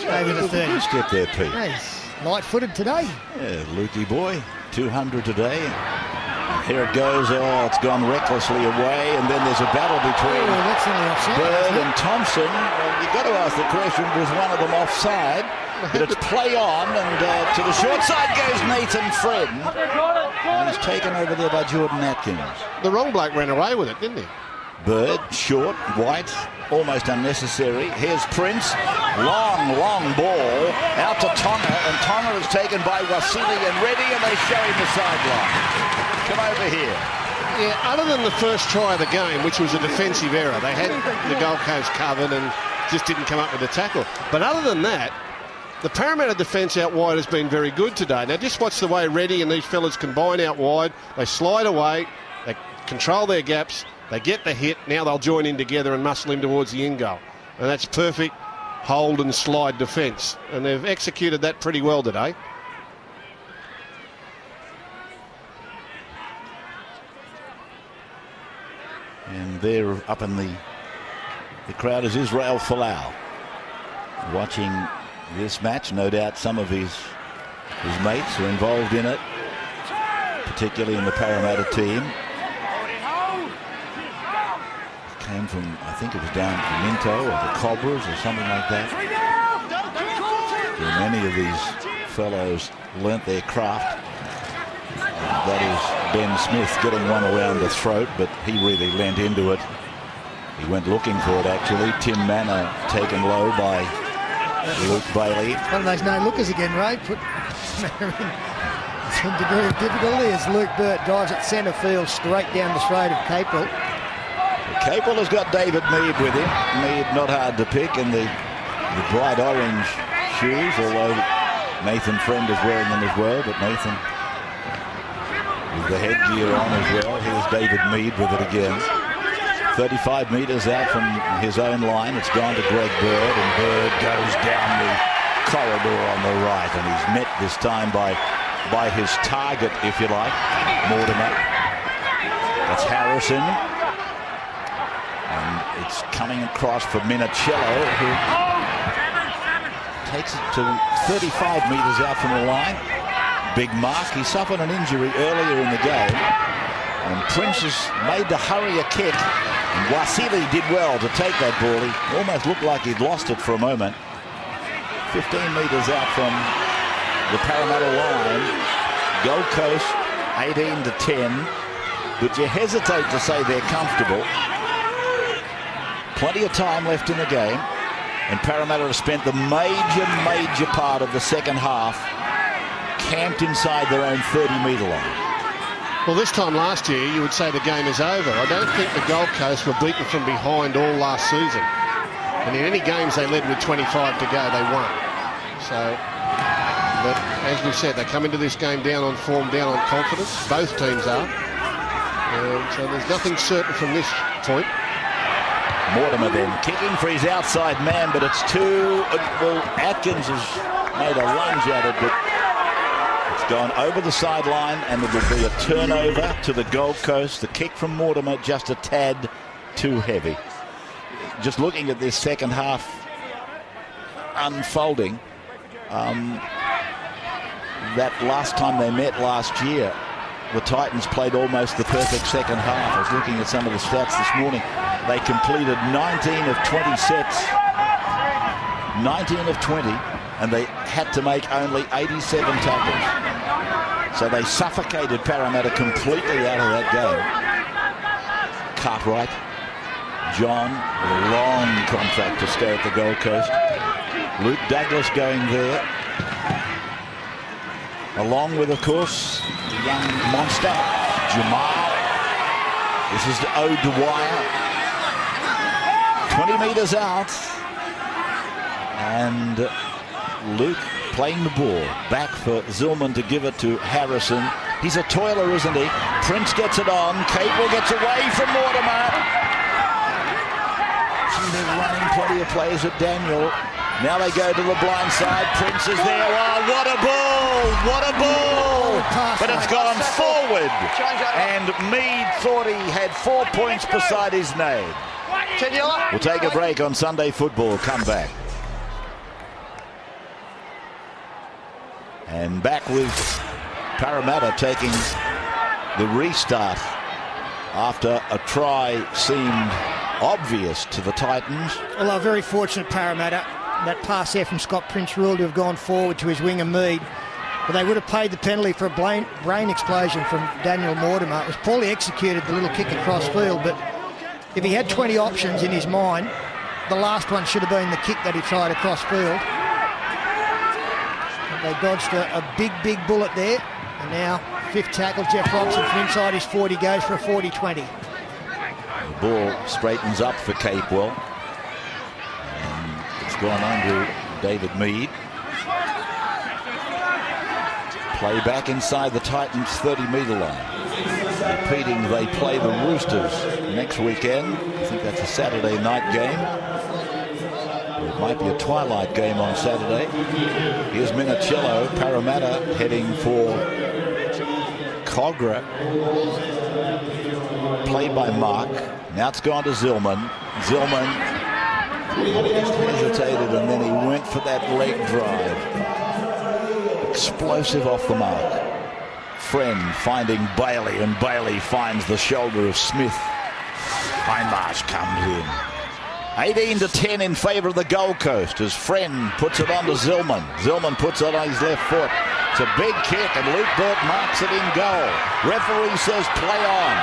Over the 30. Good step there, Pete. Yeah, he's light-footed today. Yeah, Lukey boy, 200 today. Here it goes. Oh, it's gone recklessly away, and then there's a battle between that's only offside, Bird and Thompson. Well, you've got to ask the question, was one of them offside? But it's play on, and to the short side goes Nathan Friend. And he's taken over there by Jordan Atkins. The wrong bloke ran away with it, didn't he? Bird, short, white, almost unnecessary. Here's Prince. Long ball out to Tonga, and Tonga is taken by Wasili and Reddy, and they show him the sideline. Come over here. Yeah, other than the first try of the game, which was a defensive error, they had the Gold Coast covered and just didn't come up with a tackle. But other than that, the Parramatta defence out wide has been very good today. Now just watch the way Reddy and these fellas combine out wide. They slide away, they control their gaps, they get the hit. Now they'll join in together and muscle him towards the end goal. And that's perfect hold and slide defence. And they've executed that pretty well today. And there up in the crowd is Israel Folau, watching this match. No doubt some of his mates are involved in it, particularly in the Parramatta team. Came from, I think it was down from Minto or the Cobras or something like that. And many of these fellows learnt their craft. That is Ben Smith getting one around the throat, but he really leant into it. He went looking for it, actually. Tim Manor taken low by Luke Bailey. One of those no-lookers again, Ray. Put some degree of difficulty as Luke Burt drives at centre field straight down the throat of Capel. Capel has got David Mead with him. Mead not hard to pick in the bright orange shoes, although Nathan Friend is wearing them as well, but Nathan with the headgear on as well. Here's David Mead with it again. 35 metres out from his own line. It's gone to Greg Bird, and Bird goes down the corridor on the right, and he's met this time by his target, if you like, Mortimer. That's Harrison. And it's coming across for Minicello, who takes it to 35 metres out from the line. Big mark. He suffered an injury earlier in the game, and Prince has made the hurry a kick, and Wasili did well to take that ball. He almost looked like he'd lost it for a moment. 15 metres out from the Parramatta line. Gold Coast 18 to 10, but you hesitate to say they're comfortable. Plenty of time left in the game, and Parramatta have spent the major part of the second half camped inside their own 30-metre line. Well, this time last year, you would say the game is over. I don't think the Gold Coast were beaten from behind all last season. And in any games they led with 25 to go, they won. So, but as we said, they come into this game down on form, down on confidence. Both teams are. And so there's nothing certain from this point. Mortimer then kicking for his outside man, but it's too... Well, Atkins has made a lunge at it, but it's gone over the sideline, and it will be a turnover to the Gold Coast. The kick from Mortimer just a tad too heavy. Just looking at this second half unfolding, that last time they met last year, the Titans played almost the perfect second half. I was looking at some of the stats this morning. They completed 19 of 20 sets, 19 of 20, and they had to make only 87 tackles. So they suffocated Parramatta completely out of that game. Cartwright, John, with a long contract to stay at the Gold Coast. Luke Douglas going there, along with, of course, the young monster, Jamal. This is O'Dwyer. 20 metres out. And Luke playing the ball. Back for Zillman to give it to Harrison. He's a toiler, isn't he? Prince gets it on. Capel gets away from Mortimer. They're running plenty of plays at Daniel. Now they go to the blind side. Prince is there. Oh, what a ball! What a ball! But it's gone forward. And Mead thought he had 4 points beside his name. We'll take a break on Sunday Football. Come back. And back with Parramatta taking the restart after a try seemed obvious to the Titans. Well, they're very fortunate, Parramatta. That pass there from Scott Prince ruled to have gone forward to his winger Mead. But they would have paid the penalty for a brain explosion from Daniel Mortimer. It was poorly executed, the little kick across field, but if he had 20 options in his mind, the last one should have been the kick that he tried across field. They dodged a big bullet there. And now, fifth tackle, Jeff Robson from inside his 40 goes for a 40-20. The ball straightens up for Capewell. And it's gone under David Mead. Play back inside the Titans' 30-metre line. Repeating, they play the Roosters next weekend. I think that's a Saturday night game. It might be a twilight game on Saturday. Here's Minicello, Parramatta heading for Cogra. Played by Mark. Now it's gone to Zillman. Zillman just hesitated and then he went for that leg drive. Explosive off the mark. Friend finding Bailey, and Bailey finds the shoulder of Smith. Hindmarsh comes in. 18-10 in favour of the Gold Coast as Friend puts it on to Zillman. Zillman puts it on his left foot. It's a big kick and Luke Burt marks it in goal. Referee says play on.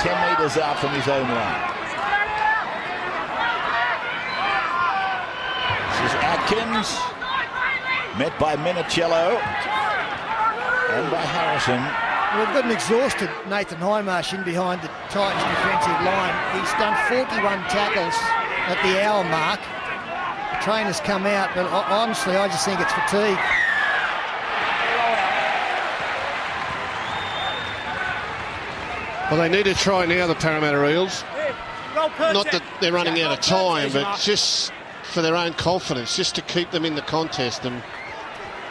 10 metres out from his own line. This is Atkins, met by Minicello and by Harrison. We've got an exhausted Nathan Hindmarsh in behind the Titans defensive line. He's done 41 tackles at the hour mark. The trainer's come out, but honestly, I just think it's fatigue. Well, they need to try now, the Parramatta Eels. Not that they're running out of time, but just for their own confidence, just to keep them in the contest and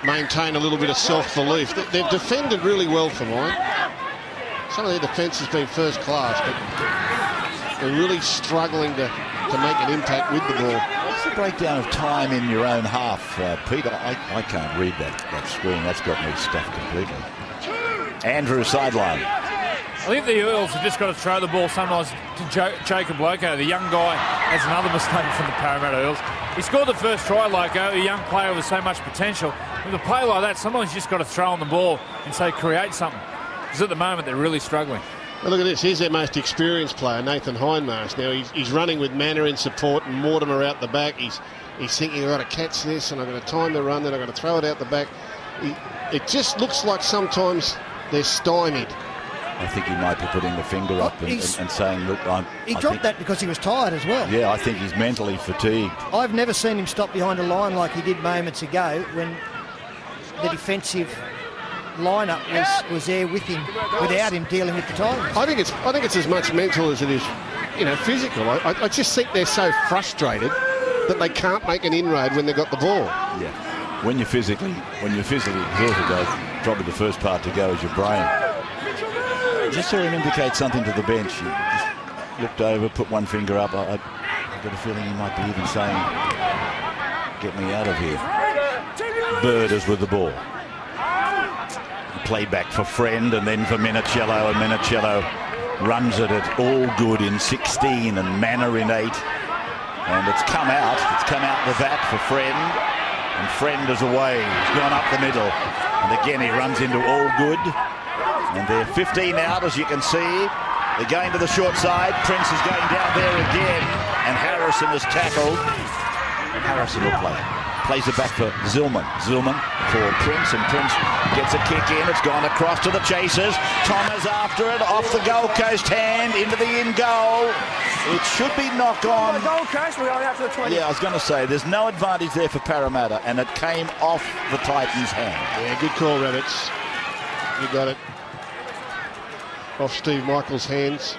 maintain a little bit of self-belief. They've defended really well for mine. Some of their defence has been first class, but they're really struggling to make an impact with the ball. What's the breakdown of time in your own half, Peter? I can't read that screen. That's got me stuffed completely. Andrew, sideline. I think the Eels have just got to throw the ball sometimes to Jacob Loco. The young guy has another mistake from the Parramatta Eels. He scored the first try, Loco, a young player with so much potential. With a play like that, sometimes you just got to throw on the ball and say create something. Because at the moment, they're really struggling. Well, look at this. Here's their most experienced player, Nathan Hindmarsh. Now, he's running with Manor in support and Mortimer out the back. He's thinking, I've got to catch this and I've got to time the run, then I've got to throw it out the back. It just looks like sometimes they're stymied. I think he might be putting the finger up and saying, look, He dropped that because he was tired as well. Yeah, I think he's mentally fatigued. I've never seen him stop behind a line like he did moments ago when the defensive lineup was there with him, without him dealing with the Tigers. I think it's as much mental as it is, physical. I just think they're so frustrated that they can't make an inroad when they've got the ball. Yeah. When you're physically exhausted, though, probably the first part to go is your brain. Just saw him indicate something to the bench. He just looked over, put one finger up. I got a feeling he might be even saying, get me out of here. Bird is with the ball. Play back for Friend and then for Minicello, and Minicello runs it at all good in 16 and Manor in 8. And it's come out the back for Friend, and Friend is away. He's gone up the middle. And again, he runs into all good. And they're 15 out, as you can see. They're going to the short side. Prince is going down there again. And Harrison is tackled. Harrison will play. Plays it back for Zillman. Zillman for Prince, and Prince gets a kick in. It's gone across to the chasers. Thomas after it, off the Gold Coast hand, into the in goal. It should be knock on. Gold Coast, we're going out to the 20. Yeah, I was going to say, there's no advantage there for Parramatta, and it came off the Titans' hand. Yeah, good call, Rabbits. You got it. Off Steve Michael's hands.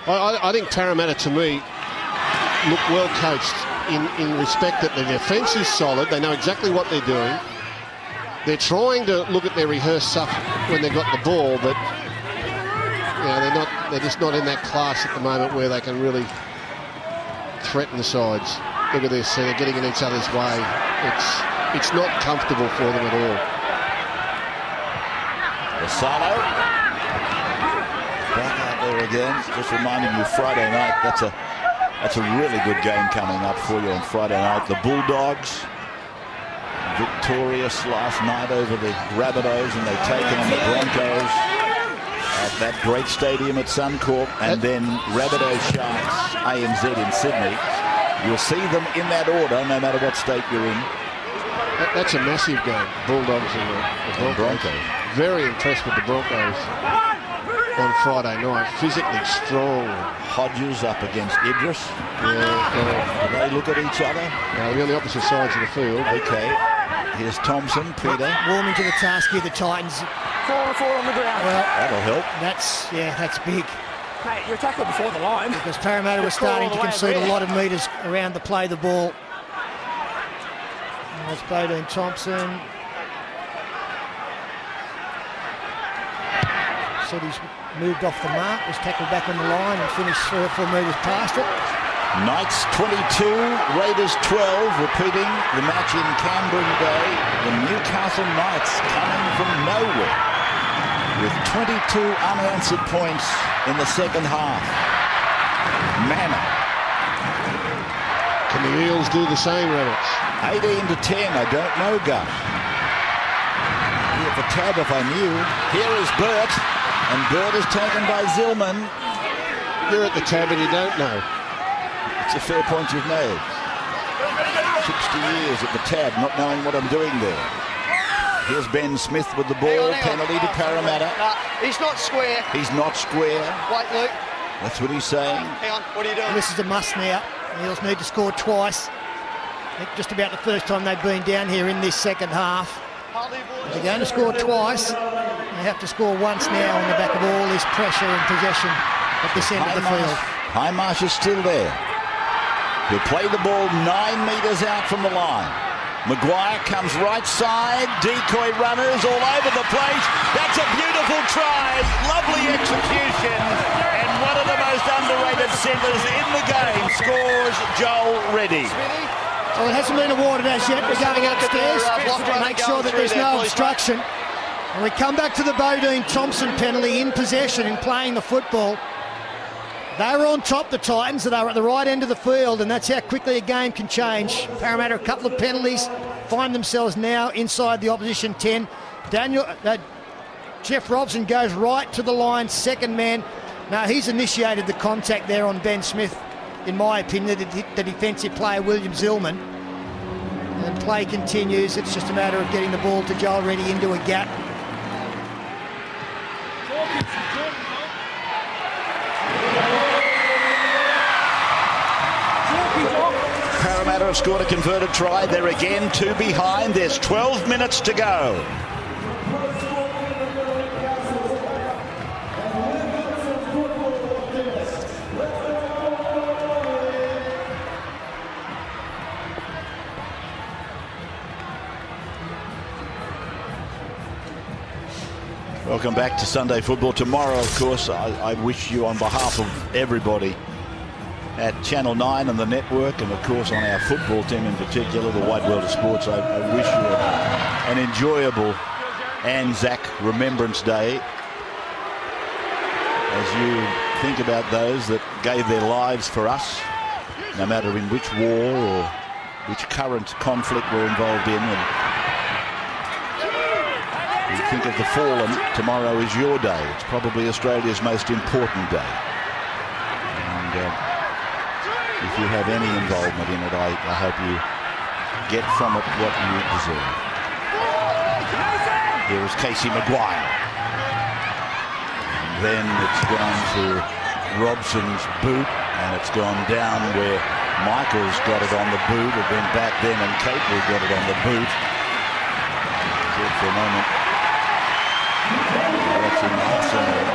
I think Parramatta, to me, look well coached in respect that the defence is solid. They know exactly what they're doing. They're trying to look at their rehearsed stuff when they've got the ball, but they're just not in that class at the moment where they can really threaten the sides. Look at this. So they're getting in each other's way. It's not comfortable for them at all. Asano back out there again. Just reminding you, Friday night, that's a really good game coming up for you on Friday night. The Bulldogs victorious last night over the Rabbitohs, and they've taken on the Broncos at that great stadium at Suncorp, and then Rabbitohs Sharks ANZ in Sydney. You'll see them in that order no matter what state you're in. That's a massive game, Bulldogs and the Broncos. Very impressed with the Broncos on Friday night. Physically strong. Hodges up against Idris. Yeah, Do they look at each other? they're on the opposite sides of the field. Okay. Here's Thompson, Peter. Warming to the task here, the Titans. 4 on the ground. Well, That'll help. that's big. Mate, you're tackled before the line. Because Parramatta was starting to concede a lot of metres around to play the ball. And that's Bodine Thompson. Said he's moved off the mark, was tackled back on the line and finished 3 or 4 metres past it. Knights 22, Raiders 12, repeating the match in Canberra Day. The Newcastle Knights coming from nowhere with 22 unanswered points in the second half. Manner. Can the Eels do the same, Reynolds? 18 to 10, I don't know, Gus. Be at the tab if I knew. Here is Burt, and Burt is taken by Zillman. You're at the tab and you don't know. It's a fair point you've made. 60 years at the tab, not knowing what I'm doing there. Here's Ben Smith with the ball, penalty to Parramatta. He's not square. He's not square. Wait, Luke. That's what he's saying. Hang on. What are you doing? This is a must now. The Eels need to score twice. I think just about the first time they've been down here in this second half. They're going to score twice. They have to score once now on the back of all this pressure and possession at this end of the field. Highmarsh is still there. He'll play the ball 9 metres out from the line. Maguire comes right side, decoy runners all over the place. That's a beautiful try, lovely execution, and one of the most underrated centres in the game scores Joel Reddy. Well, it hasn't been awarded as yet. We're going upstairs to make sure that there's no obstruction. And we come back to the Bodine Thompson penalty in possession and playing the football. They were on top, the Titans, and they were at the right end of the field, and that's how quickly a game can change. Parramatta, a couple of penalties, find themselves now inside the opposition 10. Jeff Robson goes right to the line, second man. Now, he's initiated the contact there on Ben Smith, in my opinion, the defensive player, William Zillman. And play continues. It's just a matter of getting the ball to Joel Reddy into a gap. Parramatta have scored a converted try. They're again 2 behind. There's 12 minutes to go. Welcome back to Sunday Football. Tomorrow, of course, I wish you on behalf of everybody at Channel 9 and the network, and of course on our football team in particular, the White World of Sports, I wish you an enjoyable Anzac Remembrance Day as you think about those that gave their lives for us, no matter in which war or which current conflict we're involved in. And you think of the fallen, tomorrow is your day. It's probably Australia's most important day. And if you have any involvement in it, I hope you get from it what you deserve. Here is Casey Maguire. And then it's gone to Robson's boot, and it's gone down where Michael's got it on the boot, and then back then and Capel got it on the boot. For a moment. Watching Arsenal.